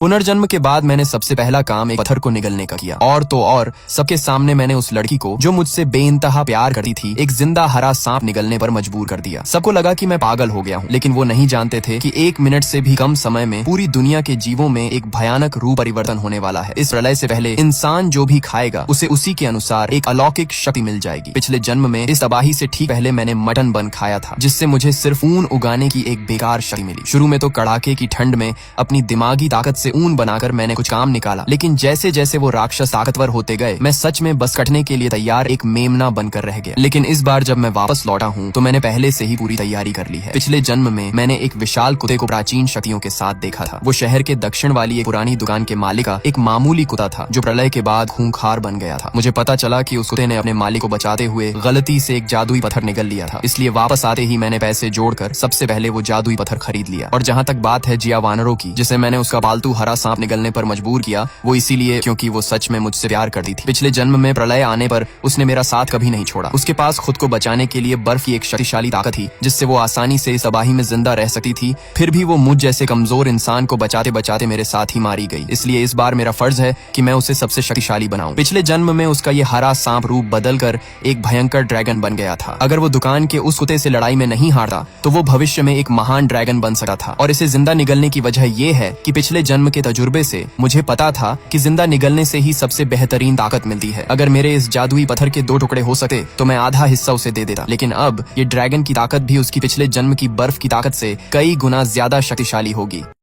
पुनर्जन्म के बाद मैंने सबसे पहला काम एक पत्थर को निगलने का किया। और तो और सबके सामने मैंने उस लड़की को जो मुझसे बेइंतहा प्यार करती थी एक जिंदा हरा सांप निगलने पर मजबूर कर दिया। सबको लगा कि मैं पागल हो गया हूँ, लेकिन वो नहीं जानते थे कि 1 मिनट से भी कम समय में पूरी दुनिया के जीवों में एक भयानक रूप परिवर्तन होने वाला है। इस प्रलय से पहले इंसान जो भी खाएगा उसे उसी के अनुसार एक अलौकिक शक्ति मिल जाएगी। पिछले जन्म में इस तबाही से ठीक पहले मैंने मटन बन खाया था, जिससे मुझे सिर्फ ऊन उगाने की एक बेकार शक्ति मिली। शुरू में तो कड़ाके की ठंड में अपनी दिमागी ताकत से ऊन बनाकर मैंने कुछ काम निकाला, लेकिन जैसे जैसे वो राक्षस ताकतवर होते गए मैं सच में बस कटने के लिए तैयार एक मेमना बनकर रह गया। लेकिन इस बार जब मैं वापस लौटा हूँ तो मैंने पहले से ही पूरी तैयारी कर ली है। पिछले जन्म में मैंने एक विशाल कुत्ते को प्राचीन शक्तियों के साथ देखा था। वो शहर के दक्षिण वाली एक पुरानी दुकान के मालिक का एक मामूली कुत्ता था जो प्रलय के बाद खूंखार बन गया था। मुझे पता चला कि उस कुत्ते ने अपने मालिक को बचाते हुए गलती से एक जादुई पत्थर निगल लिया था। इसलिए वापस आते ही मैंने पैसे जोड़कर सबसे पहले वो जादुई पत्थर खरीद लिया। और जहाँ तक बात है जिया वानरों की, जिसे मैंने उसका पालतू हरा सांप निगलने पर मजबूर किया, वो इसीलिए क्योंकि वो सच में मुझसे प्यार करती थी। पिछले जन्म में प्रलय आने पर उसने मेरा साथ कभी नहीं छोड़ा। उसके पास खुद को बचाने के लिए बर्फ की एक शक्तिशाली ताकत थी जिससे वो आसानी से इस तबाही में जिंदा रह सकती थी। फिर भी वो मुझ जैसे कमजोर इंसान को बचाते बचाते मेरे साथ ही मारी गई। इसलिए इस बार मेरा फर्ज है कि मैं उसे सबसे शक्तिशाली बनाऊं। पिछले जन्म में उसका ये हरा सांप रूप बदलकर एक भयंकर ड्रैगन बन गया था। अगर वो दुकान के उस कुत्ते से लड़ाई में नहीं हारता तो वो भविष्य में एक महान ड्रैगन बन सकता था। और इसे जिंदा निगलने की वजह ये है कि पिछले जन्म के तजुर्बे से मुझे पता था कि जिंदा निगलने से ही सबसे बेहतरीन ताकत मिलती है। अगर मेरे इस जादुई पत्थर के 2 टुकड़े हो सकते तो मैं आधा हिस्सा उसे दे देता, लेकिन अब ये ड्रैगन की ताकत भी उसकी पिछले जन्म की बर्फ की ताकत से कई गुना ज्यादा शक्तिशाली होगी।